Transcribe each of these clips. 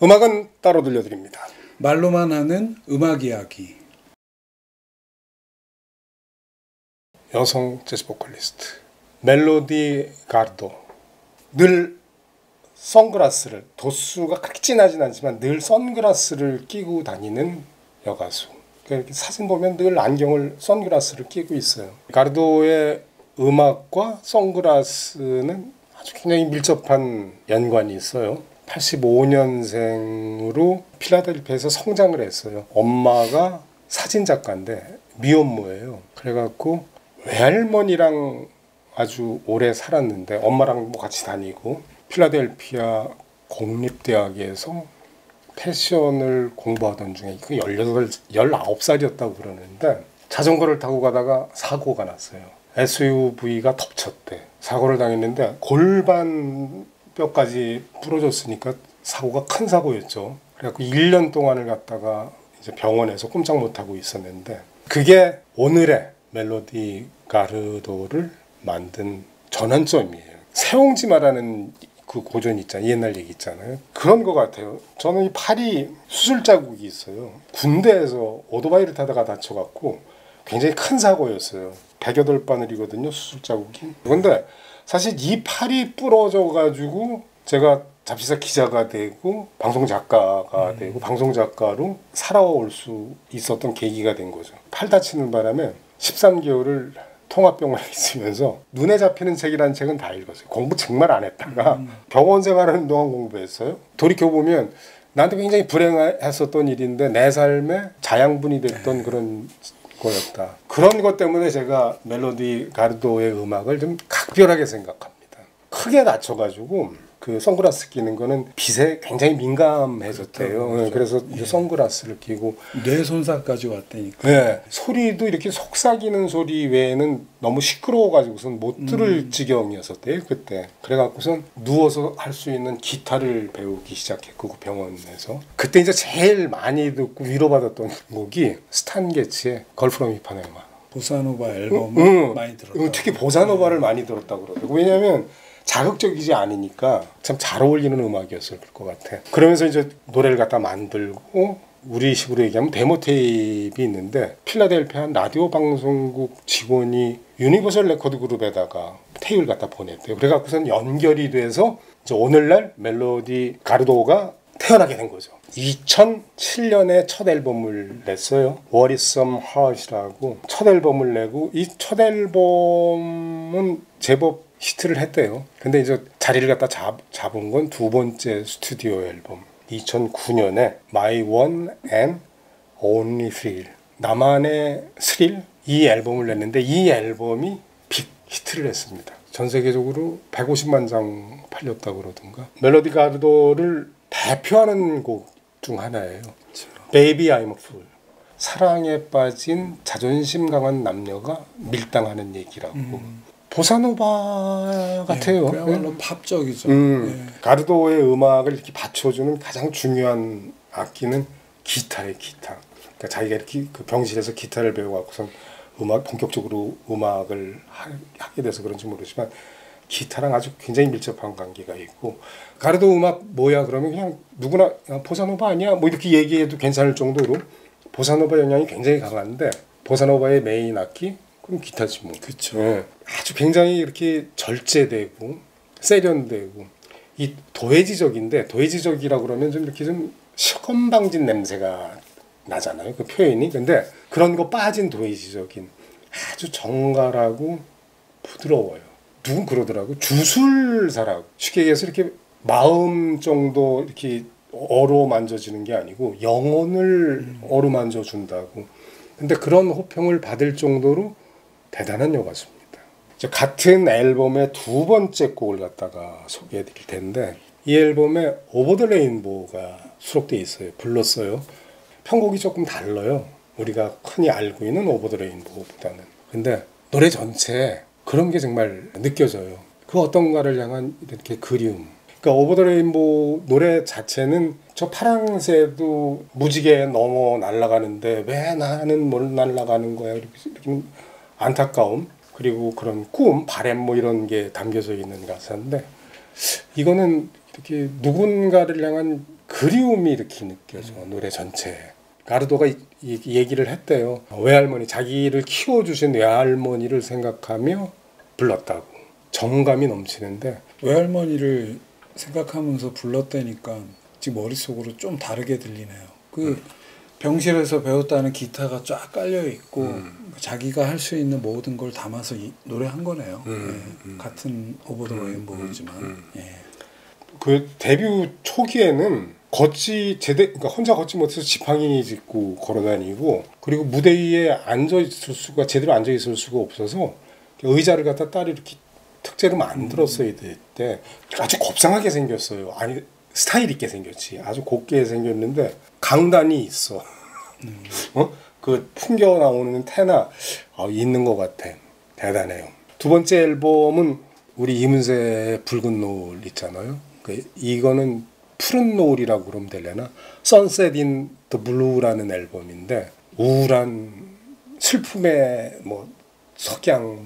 음악은 따로 들려드립니다. 말로만 하는 음악 이야기. 여성 재즈 보컬리스트 멜로디 가르도. 늘 선글라스를, 도수가 그렇게 진하진 않지만 늘 선글라스를 끼고 다니는 여가수. 이렇게 사진 보면 늘 안경을, 선글라스를 끼고 있어요. 가르도의 음악과 선글라스는 아주 굉장히 밀접한 연관이 있어요. 85년생으로 필라델피아에서 성장을 했어요. 엄마가 사진작가인데 미혼모예요. 그래갖고 외할머니랑 아주 오래 살았는데 엄마랑 뭐 같이 다니고 필라델피아 공립대학에서 패션을 공부하던 중에 그 19살이었다고 그러는데 자전거를 타고 가다가 사고가 났어요. SUV가 덮쳤대. 사고를 당했는데 골반 뼈까지 부러졌으니까 사고가 큰 사고였죠. 그래갖고 1년 동안을 갖다가 이제 병원에서 꼼짝 못하고 있었는데 그게 오늘의 멜로디 가르도를 만든 전환점이에요. 세옹지마라는 그 고전 있잖아요. 옛날 얘기 있잖아요. 그런 것 같아요. 저는 이 팔이 수술 자국이 있어요. 군대에서 오토바이를 타다가 다쳐갖고 굉장히 큰 사고였어요. 108바늘이거든요. 수술 자국이. 그런데 사실 이 팔이 부러져가지고 제가 잡지사 기자가 되고 방송 작가가 되고 방송 작가로 살아올 수 있었던 계기가 된 거죠. 팔 다치는 바람에 13개월을 통합병원에 있으면서 눈에 잡히는 책이라는 책은 다 읽었어요. 공부 정말 안 했다가 병원 생활하는 동안 공부했어요. 돌이켜보면 나한테 굉장히 불행했었던 일인데 내 삶의 자양분이 됐던 그런 거였다. 그런 것 때문에 제가 멜로디 가르도의 음악을 좀 각별하게 생각합니다. 크게 다쳐가지고 그 선글라스 끼는 거는 빛에 굉장히 민감해졌대요. 그렇죠. 그래서 예. 선글라스를 끼고 뇌 손상까지 왔다니까. 네, 소리도 이렇게 속삭이는 소리 외에는 너무 시끄러워가지고선 못 들을 지경이었었대요 그때. 그래갖고선 누워서 할 수 있는 기타를 배우기 시작했고 그 병원에서. 그때 이제 제일 많이 듣고 위로받았던 곡이 스탄 게츠의 걸 프롬 이파네마. 보사노바 앨범을 많이 들었다. 특히 보사노바를 많이 들었다고 그러더라고요. 왜냐하면 자극적이지 않으니까 참 잘 어울리는 음악이었을 것 같아. 그러면서 이제 노래를 갖다 만들고 우리식으로 얘기하면 데모 테이프가 있는데 필라델피아 라디오 방송국 직원이 유니버설 레코드 그룹에다가 테이프를 갖다 보냈대요. 그래갖고선 연결이 돼서 이제 오늘날 멜로디 가르도가 태어나게 된 거죠. 2007년에 첫 앨범을 냈어요. What is Some Heart이라고 첫 앨범을 내고 이 첫 앨범은 제법 히트를 했대요. 근데 이제 자리를 갖다 잡은 건 두 번째 스튜디오 앨범 2009년에 My One and Only Thrill 나만의 스릴 이 앨범을 냈는데 이 앨범이 빅 히트를 했습니다. 전 세계적으로 150만 장 팔렸다고 그러던가. 멜로디 가르도를 대표하는 곡 중 하나예요. Baby I'm a Fool. 사랑에 빠진 자존심 강한 남녀가 밀당하는 얘기라고. 보사노바 같아요. 네, 그야말로 팝적이죠. 가르도의 음악을 이렇게 받쳐주는 가장 중요한 악기는 기타예요. 기타. 그러니까 자기가 이렇게 그 병실에서 기타를 배워갖고선 본격적으로 음악을 하게 돼서 그런지 모르지만 기타랑 아주 굉장히 밀접한 관계가 있고 가르도 음악 뭐야 그러면 그냥 누구나 보사노바 아니야 뭐 이렇게 얘기해도 괜찮을 정도로 보사노바 영향이 굉장히 강한데 보사노바의 메인 악기 그럼 기타지 뭐. 그렇죠. 네. 아주 굉장히 이렇게 절제되고 세련되고 이 도회지적인데 도회지적이라고 그러면 좀 이렇게 좀 시건방진 냄새가 나잖아요. 그 표현이. 근데 그런 거 빠진 도회지적인 아주 정갈하고 부드러워요. 누군 그러더라고. 주술사라고. 쉽게 얘기해서 이렇게 마음 정도 이렇게 어루만져지는 게 아니고 영혼을 어루만져 준다고. 근데 그런 호평을 받을 정도로 대단한 여가수입니다. 이제 같은 앨범의 두 번째 곡을 갖다가 소개해 드릴 텐데 이 앨범에 오버 더 레인보우가 수록되어 있어요. 불렀어요. 편곡이 조금 달라요. 우리가 흔히 알고 있는 오버 더 레인보우보다는. 근데 노래 전체에 그런 게 정말 느껴져요. 그 어떤가를 향한 이렇게 그리움. 그러니까 오버 더 레인보우 노래 자체는 저 파랑새도 무지개 넘어 날아가는데 왜 나는 뭘 날아가는 거야 이렇게 안타까움 그리고 그런 꿈, 바램 뭐 이런 게 담겨져 있는 가사인데 이거는 이렇게 누군가를 향한 그리움이 이렇게 느껴져. 노래 전체에. 가르도가 이 얘기를 했대요. 외할머니, 자기를 키워주신 외할머니를 생각하며 불렀다고. 정감이 넘치는데 외할머니를 생각하면서 불렀다니까 지금 머릿속으로 좀 다르게 들리네요. 그 병실에서 배웠다는 기타가 쫙 깔려 있고 자기가 할 수 있는 모든 걸 담아서 노래한 거네요. 예. 같은 오버 더 레인보우지만. 예. 그 데뷔 초기에는 그러니까 혼자 걷지 못해서 지팡이 짚고 걸어다니고, 그리고 무대 위에 제대로 앉아 있을 수가 없어서 의자를 갖다 딸이 이렇게 특제로 만들었어야 될 때 아주 곱상하게 생겼어요. 아니, 스타일 있게 생겼지. 아주 곱게 생겼는데 강단이 있어. 그 풍겨 나오는 태나 있는 것 같아. 대단해요. 두 번째 앨범은 우리 이문세의 붉은 노을 있잖아요. 이거는 푸른 노을이라고 그러면 되려나? Sunset in the Blue라는 앨범인데 우울한 슬픔의 석양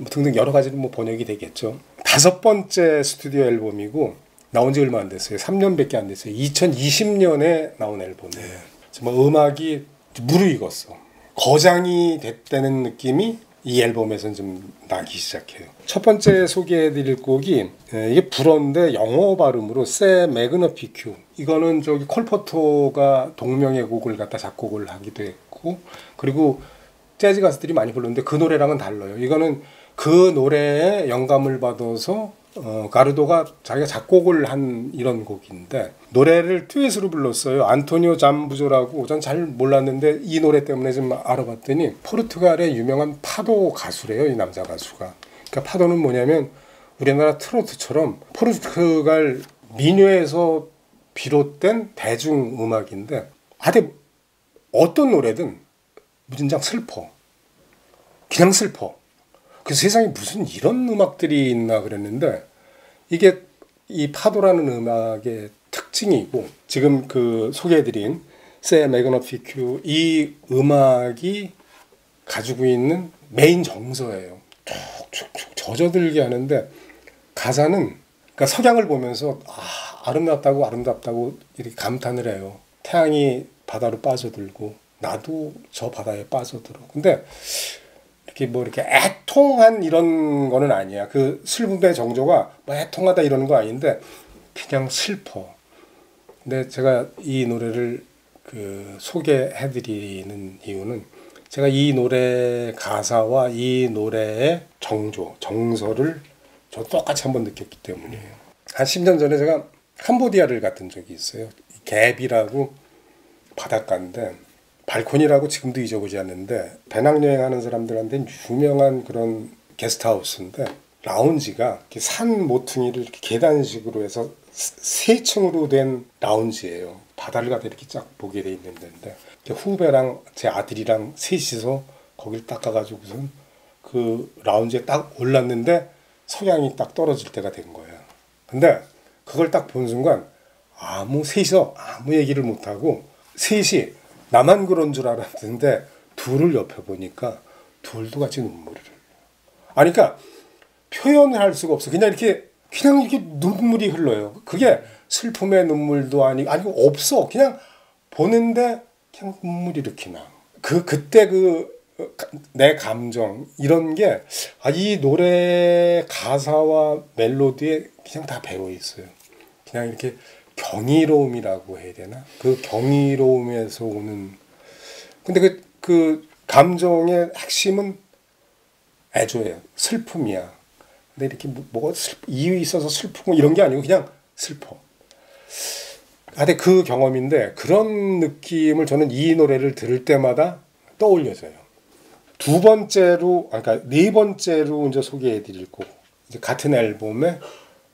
등등 여러 가지로 번역이 되겠죠. 다섯 번째 스튜디오 앨범이고 나온 지 얼마 안 됐어요. 3년밖에 안 됐어요. 2020년에 나온 앨범이에요. 정말 음악이 무르익었어. 거장이 됐다는 느낌이 이 앨범에서는 좀 나기 시작해요. 첫 번째 소개해드릴 곡이 이게 불어인데 영어 발음으로 세 매그너피큐. 이거는 콜 포터가 동명의 곡을 갖다 작곡을 하기도 했고, 그리고 재즈 가수들이 많이 불렀는데 그 노래랑은 달라요. 이거는 그 노래에 영감을 받아서 가르도가 자기가 작곡을 한 이런 곡인데 노래를 듀엣으로 불렀어요. 안토니오 잠부조라고, 전 잘 몰랐는데 이 노래 때문에 좀 알아봤더니 포르투갈의 유명한 파도 가수래요. 이 남자 가수가. 그러니까 파도는 뭐냐면 우리나라 트로트처럼 포르투갈 민요에서 비롯된 대중음악인데 하여튼 어떤 노래든 무진장 슬퍼. 그냥 슬퍼. 그 세상에 무슨 이런 음악들이 있나 그랬는데 이게 이 파도라는 음악의 특징이고, 지금 그 소개해드린 세 매그너피큐 이 음악이 가지고 있는 메인 정서예요. 쭉쭉쭉 젖어들게 하는데 가사는 그러니까 석양을 보면서 아름답다고 이렇게 감탄을 해요. 태양이 바다로 빠져들고 나도 저 바다에 빠져들어. 근데 이렇게 애통한 이런 거는 아니야. 그 슬픔의 정조가 애통하다 이러는 거 아닌데 그냥 슬퍼. 근데 제가 이 노래를 소개해드리는 이유는 제가 이 노래 가사와 이 노래의 정서를 저 똑같이 한번 느꼈기 때문이에요. 한 10년 전에 제가 캄보디아를 갔던 적이 있어요. 갭이라고 바닷가인데 발코니라고 지금도 잊어보지 않는데 배낭여행하는 사람들한테는 유명한 그런 게스트하우스인데 라운지가 산 모퉁이를 이렇게 계단식으로 해서 세 층으로 된 라운지예요. 바다를 가다 이렇게 쫙 보게 돼 있는 데인데 후배랑 제 아들이랑 셋이서 거기를 딱 가가지고선 그 라운지에 딱 올랐는데 석양이 딱 떨어질 때가 된 거예요. 근데 그걸 딱 본 순간 셋이서 아무 얘기를 못하고 셋이 나만 그런 줄 알았는데 둘을 옆에 보니까 둘도 같이 눈물을 흘려. 그러니까 표현을 할 수가 없어. 그냥 이렇게 눈물이 흘러요. 그게 슬픔의 눈물도 아니고 없어. 그냥 보는데 그냥 눈물이 이렇게 나. 그때 내 감정 이런 게 이 노래 가사와 멜로디에 그냥 다 배어 있어요. 그냥 이렇게 경이로움이라고 해야 되나? 그 경이로움에서 오는. 근데 그 감정의 핵심은 애조예요. 슬픔이야. 근데 이렇게 뭐가 이유 있어서 슬프고 이런 게 아니고 그냥 슬퍼. 근데 그 경험인데 그런 느낌을 저는 이 노래를 들을 때마다 떠올려져요. 네 번째로 이제 소개해드릴 곡. 이제 같은 앨범의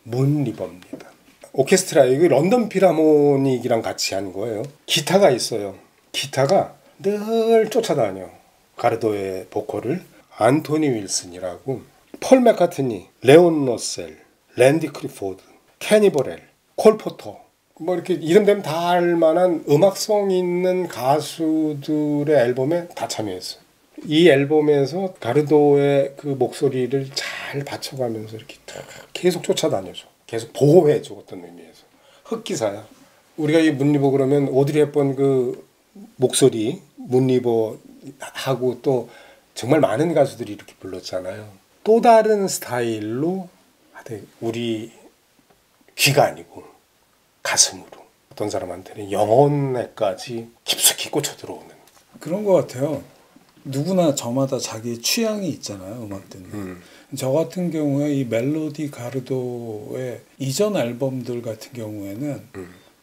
문리버입니다. 오케스트라, 이거 런던 필하모닉이랑 같이 한 거예요. 기타가 있어요. 기타가 늘 쫓아다녀. 가르도의 보컬을. 안토니 윌슨이라고, 폴 맥카트니, 레온 러셀, 랜디 크리포드, 케니 버렐, 콜 포터, 이렇게 이름 되면 다 알 만한 음악성 있는 가수들의 앨범에 다 참여했어요. 이 앨범에서 가르도의 그 목소리를 잘 받쳐가면서 이렇게 계속 쫓아다녀줘. 계속 보호해줘. 어떤 의미에서 흑기사야. 우리가 이 문리버 그러면 오드리 헵번 그 목소리 문리버 하고 또 정말 많은 가수들이 이렇게 불렀잖아요. 또 다른 스타일로 우리 귀가 아니고 가슴으로 어떤 사람한테는 영혼에까지 깊숙이 꽂혀 들어오는 그런 것 같아요. 누구나 저마다 자기 취향이 있잖아요. 음악 듣는. 저 같은 경우에 이 멜로디 가르도의 이전 앨범들 같은 경우에는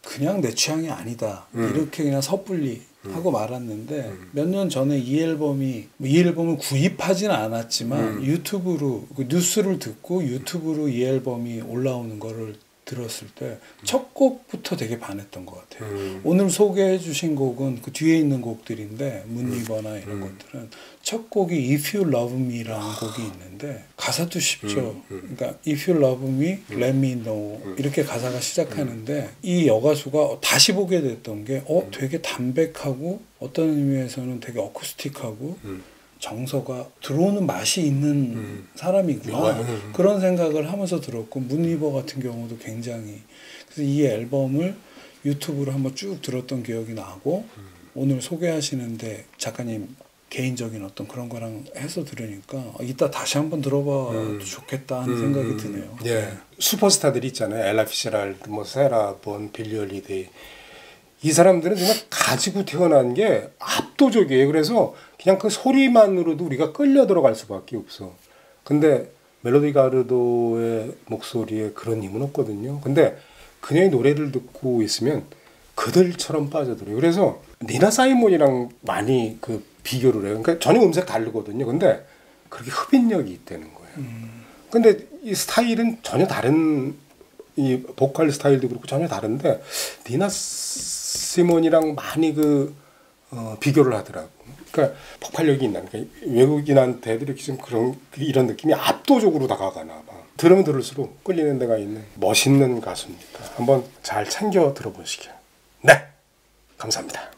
그냥 내 취향이 아니다. 이렇게 그냥 섣불리 하고 말았는데 몇 년 전에 이 앨범을 구입하지는 않았지만 유튜브로 그 뉴스를 듣고 유튜브로 이 앨범이 올라오는 거를 들었을 때 첫 곡부터 되게 반했던 것 같아요. 오늘 소개해 주신 곡은 그 뒤에 있는 곡들인데 문리버나 이런 것들은 첫 곡이 If You Love Me라는 곡이 있는데 가사도 쉽죠. 그러니까 If You Love Me, Let Me Know 이렇게 가사가 시작하는데 이 여가수가 다시 보게 됐던 게 되게 담백하고 어떤 의미에서는 되게 어쿠스틱하고 정서가 들어오는 맛이 있는 사람이구나 그런 생각을 하면서 들었고 문리버 같은 경우도 굉장히 그래서 이 앨범을 유튜브로 한번 쭉 들었던 기억이 나고 오늘 소개하시는데 작가님 개인적인 어떤 그런 거랑 해서 들으니까 이따 다시 한번 들어봐도 좋겠다 하는 생각이 드네요. 예. 슈퍼스타들이 있잖아요. 엘라 피츠제랄드, 뭐 세라 본, 빌리 홀리데이. 이 사람들은 정말 가지고 태어난 게 압도적이에요. 그래서 그냥 그 소리만으로도 우리가 끌려 들어갈 수밖에 없어. 근데 멜로디 가르도의 목소리에 그런 힘은 없거든요. 근데 그녀의 노래를 듣고 있으면 그들처럼 빠져들어요. 그래서 니나 사이몬이랑 많이 그 비교를 해요. 그러니까 전혀 음색 다르거든요. 근데 그렇게 흡인력이 있다는 거예요. 근데 이 스타일은 전혀 다른 이 보컬 스타일도 그렇고 전혀 다른데 니나 시몬이랑 많이 비교를 하더라고. 그러니까 폭발력이 있나. 그러니까 외국인한테도 이렇게 좀 이런 느낌이 압도적으로 다가가나 봐. 들으면 들을수록 끌리는 데가 있는 멋있는 가수입니다. 한번 잘 챙겨 들어보시길. 네, 감사합니다.